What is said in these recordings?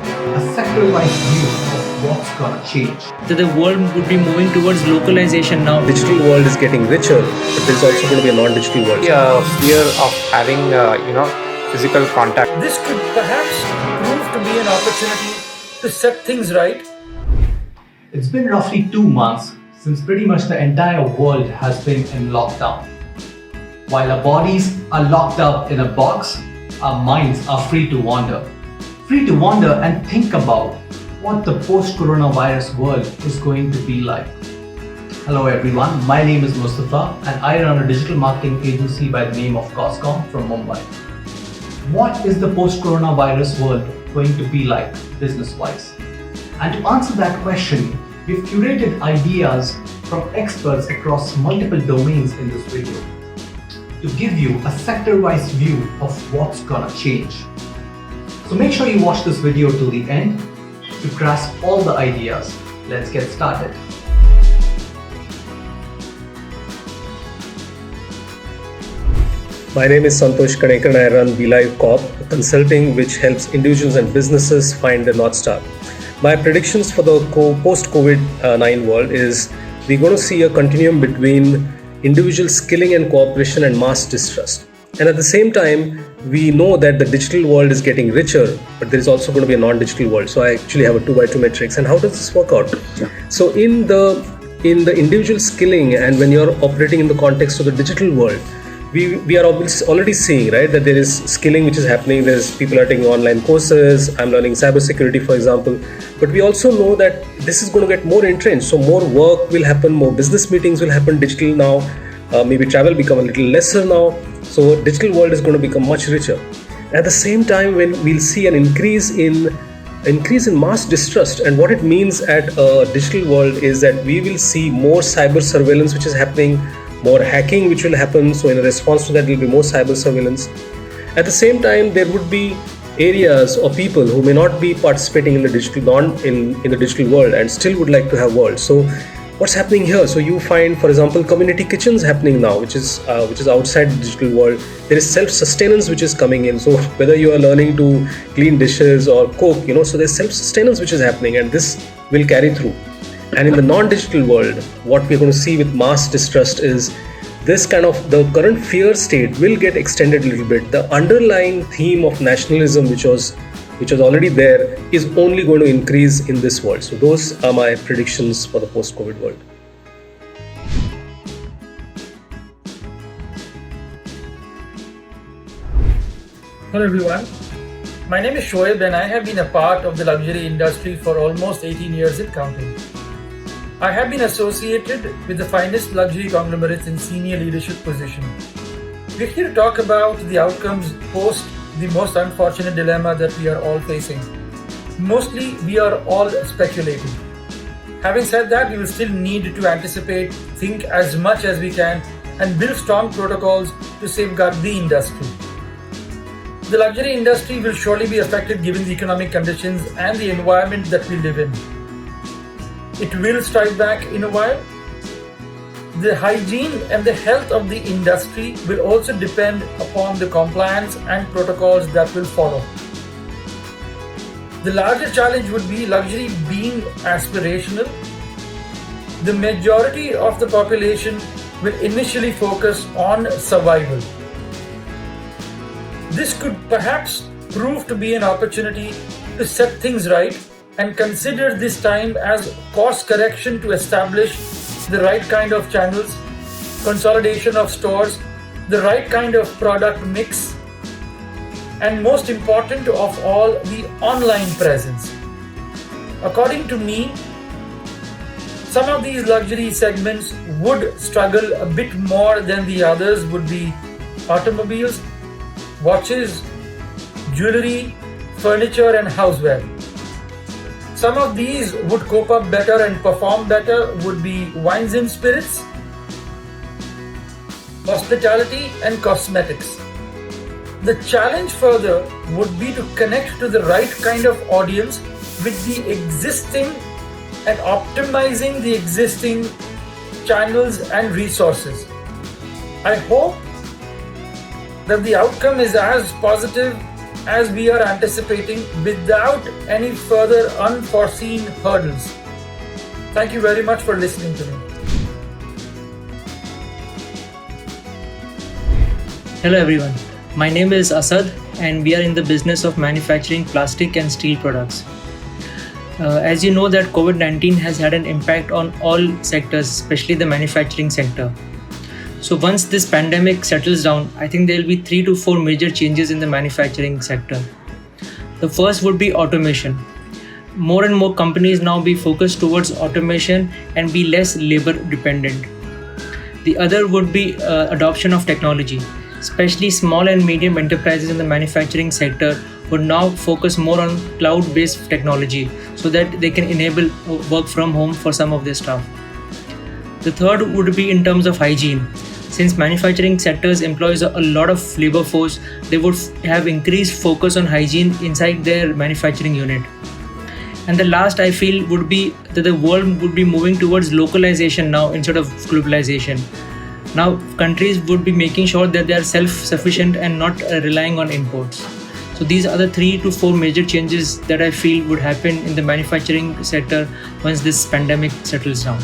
a sector-wise view of what's gonna change. That the world would be moving towards localization now. Digital world is getting richer, but there's also going to be a non-digital world. Fear of having physical contact. This could perhaps prove to be an opportunity to set things right. It's been roughly 2 months since pretty much the entire world has been in lockdown. While our bodies are locked up in a box, our minds are free to wander. Free to wander and think about what the post-coronavirus world is going to be like. Hello everyone, my name is Mustafa and I run a digital marketing agency by the name of Coscom from Mumbai. What is the post-coronavirus world going to be like business-wise? And to answer that question, we've curated ideas from experts across multiple domains in this video to give you a sector-wise view of what's gonna change. So make sure you watch this video till the end to grasp all the ideas. Let's get started. My name is Santosh Kanekar and I run BeLive Corp, a consulting which helps individuals and businesses find their North Star. My predictions for the post-COVID-19 world is we're going to see a continuum between individual skilling and cooperation and mass distrust. And at the same time, we know that the digital world is getting richer, but there is also going to be a non-digital world. So I actually have a 2x2 matrix. And how does this work out? So in the individual skilling and when you're operating in the context of the digital world, we are already seeing, right, that there is skilling which is happening. There's people are taking online courses. I'm learning cybersecurity, for example. But we also know that this is going to get more entrenched. So more work will happen, more business meetings will happen digital now. Maybe travel become a little lesser now. So digital world is going to become much richer. At the same time, when we'll see an increase in mass distrust, and what it means at a digital world is that we will see more cyber surveillance which is happening, more hacking which will happen. So in response to that, there will be more cyber surveillance. At the same time, there would be areas or people who may not be participating in the digital world and still would like to have world. So what's happening here? So you find, for example, community kitchens happening now, which is outside the digital world. There is self-sustenance which is coming in. So whether you are learning to clean dishes or cook, so there's self-sustenance which is happening, and this will carry through. And in the non-digital world, what we're going to see with mass distrust is this kind of the current fear state will get extended a little bit. The underlying theme of nationalism, which was already there, is only going to increase in this world. So those are my predictions for the post-COVID world. Hello everyone, my name is Shoaib and I have been a part of the luxury industry for almost 18 years and counting. I have been associated with the finest luxury conglomerates in senior leadership positions. We're here to talk about the outcomes post the most unfortunate dilemma that we are all facing. Mostly, we are all speculating. Having said that, we will still need to anticipate, think as much as we can, and build strong protocols to safeguard the industry. The luxury industry will surely be affected given the economic conditions and the environment that we live in. It will strike back in a while. The hygiene and the health of the industry will also depend upon the compliance and protocols that will follow. The larger challenge would be luxury being aspirational. The majority of the population will initially focus on survival. This could perhaps prove to be an opportunity to set things right and consider this time as course correction to establish the right kind of channels, consolidation of stores, the right kind of product mix, and most important of all, the online presence. According to me, some of these luxury segments would struggle a bit more than the others would be automobiles, watches, jewelry, furniture and houseware. Some of these would cope up better and perform better would be wines and spirits, hospitality and cosmetics. The challenge further would be to connect to the right kind of audience with the existing and optimizing the existing channels and resources. I hope that the outcome is as positive as we are anticipating without any further unforeseen hurdles. Thank you very much for listening to me. Hello everyone, my name is Asad and we are in the business of manufacturing plastic and steel products. As you know that COVID-19 has had an impact on all sectors, especially the manufacturing sector. So once this pandemic settles down, I think there will be 3 to 4 major changes in the manufacturing sector. The first would be automation. More and more companies now be focused towards automation and be less labor dependent. The other would be adoption of technology. Especially small and medium enterprises in the manufacturing sector would now focus more on cloud-based technology so that they can enable work from home for some of their staff. The third would be in terms of hygiene. Since manufacturing sectors employs a lot of labor force, they would have increased focus on hygiene inside their manufacturing unit. And the last I feel would be that the world would be moving towards localization now instead of globalization. Now countries would be making sure that they are self-sufficient and not relying on imports. So these are the 3 to 4 major changes that I feel would happen in the manufacturing sector once this pandemic settles down.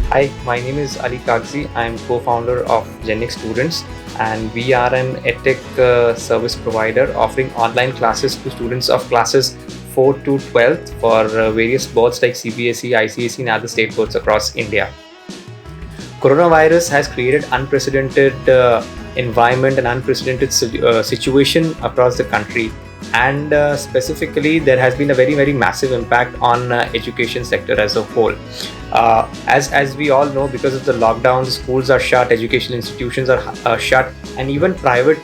Hi, my name is Ali Kagzi. I am co-founder of Genix Students, and we are an edtech service provider offering online classes to students of classes 4 to 12th for various boards like CBSE, ICSE and other state boards across India. Coronavirus has created unprecedented environment and unprecedented situation across the country, and specifically there has been a very massive impact on education sector as a whole. As we all know, because of the lockdown, the schools are shut, education institutions are shut, and even private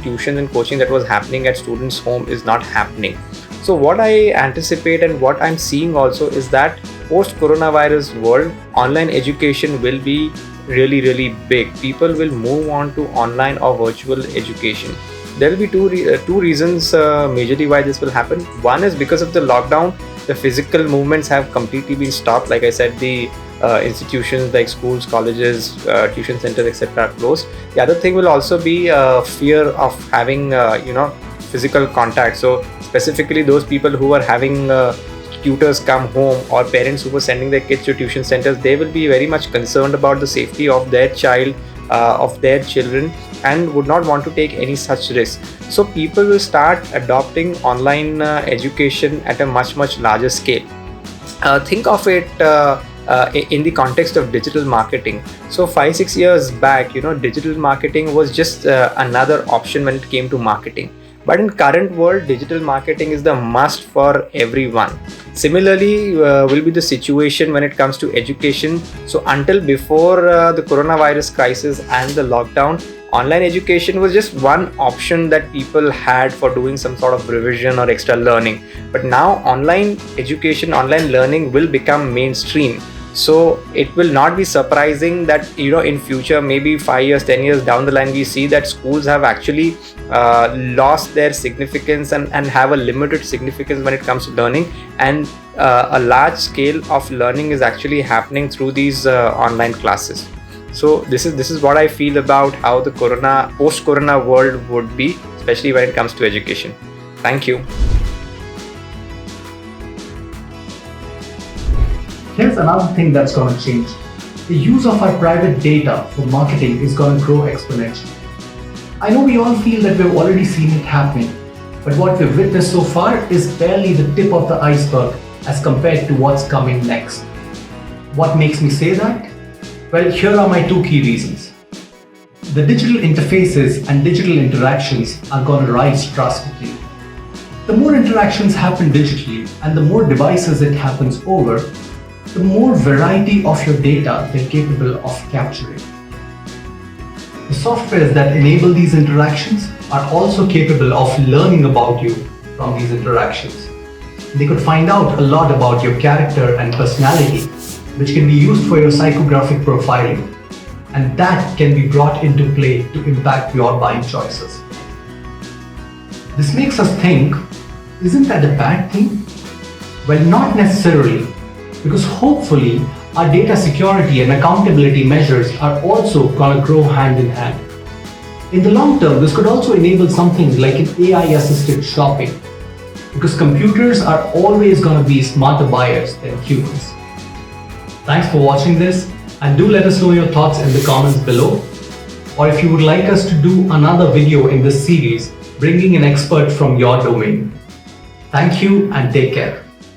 tuition and coaching that was happening at students' home is not happening. So what I anticipate and what I'm seeing also is that post-coronavirus world, online education will be really big. People will move on to online or virtual education. There will be two reasons majorly why this will happen. One is because of the lockdown, the physical movements have completely been stopped. Like I said, the institutions like schools, colleges, tuition centers, etc. are closed. The other thing will also be fear of having physical contact. So specifically those people who are having tutors come home or parents who were sending their kids to tuition centers, they will be very much concerned about the safety of their child, of their children, and would not want to take any such risk. So people will start adopting online education at a much larger scale. Think of it in the context of digital marketing. So 5-6 years back, digital marketing was just another option when it came to marketing. But in current world, digital marketing is the must for everyone. Similarly, will be the situation when it comes to education. So until before the coronavirus crisis and the lockdown, online education was just one option that people had for doing some sort of revision or extra learning. But now online education, online learning will become mainstream. So it will not be surprising that in future, maybe 5 years, 10 years down the line, we see that schools have actually lost their significance and have a limited significance when it comes to learning, and a large scale of learning is actually happening through these online classes. So this is what I feel about how the post-corona world would be, especially when it comes to education. Thank you. Here's another thing that's going to change. The use of our private data for marketing is going to grow exponentially. I know we all feel that we've already seen it happening, but what we've witnessed so far is barely the tip of the iceberg as compared to what's coming next. What makes me say that? Well, here are my 2 key reasons. The digital interfaces and digital interactions are going to rise drastically. The more interactions happen digitally and the more devices it happens over, the more variety of your data they're capable of capturing. The softwares that enable these interactions are also capable of learning about you from these interactions. They could find out a lot about your character and personality, which can be used for your psychographic profiling, and that can be brought into play to impact your buying choices. This makes us think, isn't that a bad thing? Well, not necessarily, because hopefully our data security and accountability measures are also going to grow hand in hand. In the long term, this could also enable something like an AI-assisted shopping, because computers are always going to be smarter buyers than humans. Thanks for watching this, and do let us know your thoughts in the comments below. Or if you would like us to do another video in this series, bringing an expert from your domain. Thank you and take care.